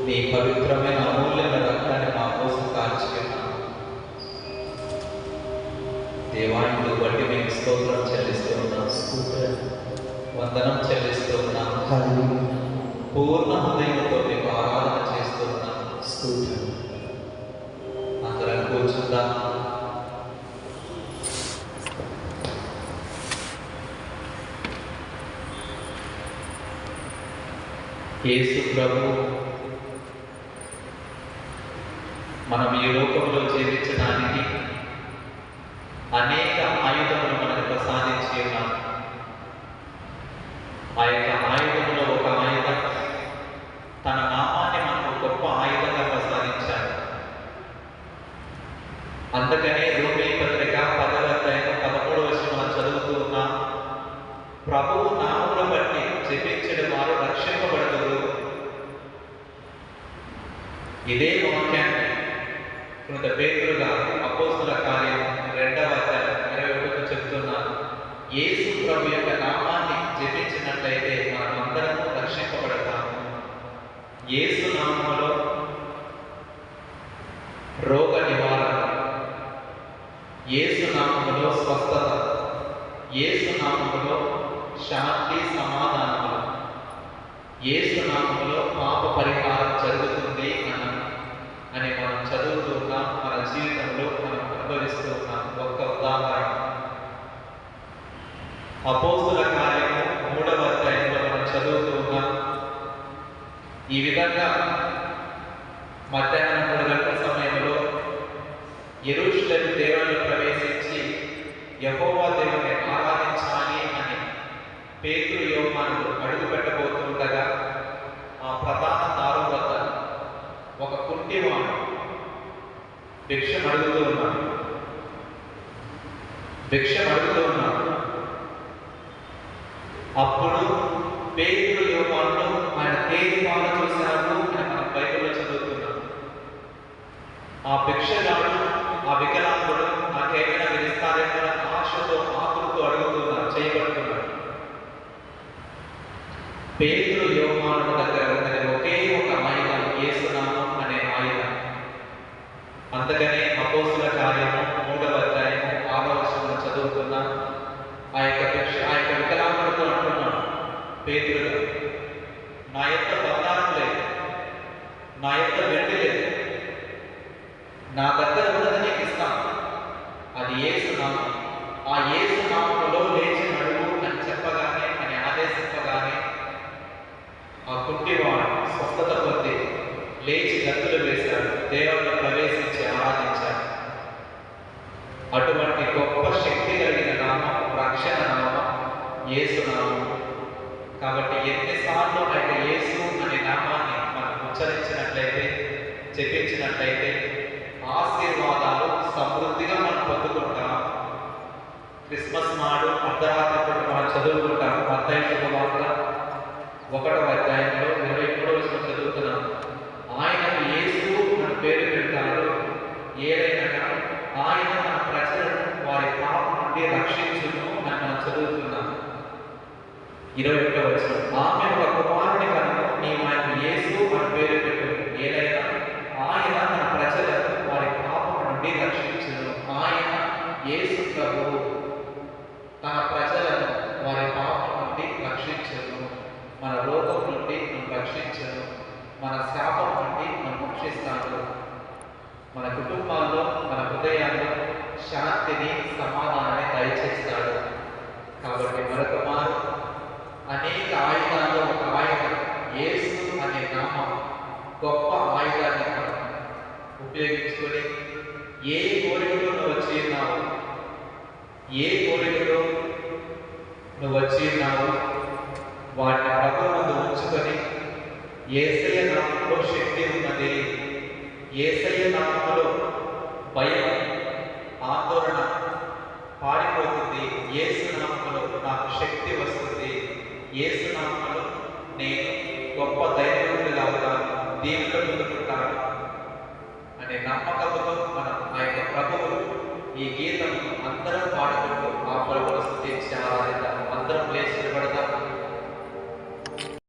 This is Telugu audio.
నీ పవిత్రమైన అమూల్యమైన రక్తాన్ని మా కోసం కార్చి ఉన్నాను. దేవాన్ని బట్టి మీకు స్తోత్రం చెల్లిస్తూ ఉన్నాం, వందనం చెల్లిస్తూ ఉన్నాం, పూర్ణ హృదయంతో మీకు ఆరాధన చేస్తూ ఉన్నాం. అందరం కూర్చుందాం. యేసు ప్రభు మనం ఈ లోకంలో జీవించడానికి అనేక ఆయుధములు మనకు ప్రసాదించి ఉన్నాం. ఆ యొక్క ఆయుధంలో ఒక ఆయుధం తన నామాన్ని మనకు గొప్ప ఆయుధంగా ప్రసాదించాడు. అందుకనే రోమీ పత్రిక 10వ అధ్యాయం 13వ వచనం చదువుతూ ఉన్నాం. ప్రభువు నామమును బట్టి జపించడం వారు రక్షింపబడతారు. ఇదే వాక్యాన్ని కృత పేతురుగా అపోస్తుల కార్యం 2వ అధ్యాయం 21 చెప్తున్నారు. యేసు ప్రభు యొక్క నామాన్ని జపించినట్లయితే మనమందరము రక్షింపబడతాము. యేసు నామములో రోగ నివారణ, యేసు నామములో స్వస్థత, యేసు నామములో శాంతి సమాధానములు, యేసు నామములో పాప పరిహారం జరుగుతుంది అని మనం చదువుతూ ఉన్నాం. మన జీవితంలో మనం అనుభవిస్తూ ఉన్నాం. ఒక్క ఉదాహరణ అపోస్తుల కార్యము 3వ అధ్యాయంలో మనం చదువుతూ ఉన్నాం. ఈ విధంగా మధ్యాహ్నం 3 గంటల సమయంలో యెరూషలేము దేవాలయంలో ప్రవేశించి యెహోవా దేవుని ఆరాధించాలి అని పేతురు యోహానులు అడుగు పెట్టబోతుండగా ఆ ప్రధాన దారు వద్ద ఒక కుంటివాడు భిక్షం అడుగుతూ ఉన్నాడు. అప్పుడు పేతురు యోహానులు ఆయన తేరి పాల చూశారు అని మనం బైబిల్లో చదువుతున్నాం. ఆ భిక్షగాడు, ఆ వికలాంగుడు నాకేమైనా విధిస్తారేమో ఆశతో ఆకులతో అడుగుతున్నారు, చేయబడుతున్నాడు. పేతురు యోహాను దగ్గర ఉన్నది ఒకే ఒక ఆయుధం, యేసునామం అనే ఆయుధం. అందుకనే అపోస్తుల కార్యము 3వ అధ్యాయం 6వ వచనం చదువుతున్నా. ఆ యొక్క వికలాంగుడితో అంటున్నాడు పేతురుగా, నా యొక్క బంగారం లేదు, నా యొక్క వెండి లేదు, నా దగ్గర ఉన్నది నీకు ఇస్తాను, అది యేసునామం. ఆ యేసునామములో లేచి నడువు అని చెప్పగానే, అని ఆదేశింపగానే ఆ కుంటివాడు స్వస్థత పొంది లేచి గంతులు వేశాడు, దేవుళ్ళు ప్రవేశించి ఆరాధించాడు. అటువంటి గొప్ప శక్తి కలిగిన నామం, రక్షణ నామం యేసునామం. కాబట్టి ఎన్నిసార్లు ఆయన యేసు అనే నామాన్ని మనం ఉచ్చరించినట్లయితే, జపించినట్లయితే ఆశీర్వాదాలు సమృద్ధిగా మనం పొందుకుంటాం. క్రిస్మస్ నాడు అర్ధరాత్రి పూట మనం చదువుకుంటాం. మత్తయి శుభవార్త 1వ అధ్యాయంలో 23వ వచనం చదువుతున్నాం. ఆయనకు యేసు అని పేరు పెడతారు, ఏదైనా ఆయన మన ప్రజలను వారి పాపం నుండి రక్షించును అని మనం చదువుతున్నాం. 21వ వచనం, ఆమె ఒక కుమారుని కనుక నీవు ఆయనకు యేసు అని పేరు పెట్టు, ఏదైనా ఆయన మన ప్రజలను వారి పాపం నుండి రక్షించును. ఆయన యేసు ప్రభువు తన ప్రజలను వారి పాపం నుండి రక్షించును, మన రోగం నుండి మనం రక్షించను, మన శాపం నుండి మనం రక్షిస్తాడు, మన కుటుంబాల్లో, మన హృదయాల్లో శాంతిని, సమాధానాన్ని దయచేస్తాడు. కాబట్టి మరొక మారు అనేక ఆయుధాల్లో ఒక ఆయుధం యేసు అనే నామం, గొప్ప ఆయుధాన్ని మనం ఉపయోగించుకొని ఏ కోరికలో నువ్వు వచ్చి ఉన్నావు, ఏ కోరికలో నువ్వు వచ్చి ఉన్నావు, వాటిని ప్రభువు ముందు ఉంచుకొని యేసయ్య నామములో శక్తి ఉన్నది, యేసయ్య నామములో భయం, ఆందోళన పారిపోతుంది, యేసు నామములో నాకు శక్తి వస్తుంది, యేసు నామములో నేను గొప్ప ధైర్యవంతుడిగా అవుతాను, దీనిలో పొందుకుంటాను అనే నమ్మకంతో మనం ఆ యొక్క ప్రభువు ఈ గీతం అందరం పాడుకుంటూ ఆ ప్రభువును స్తుతించి ఆరాధిద్దాం. అందరం లేచి నిలబడదాం.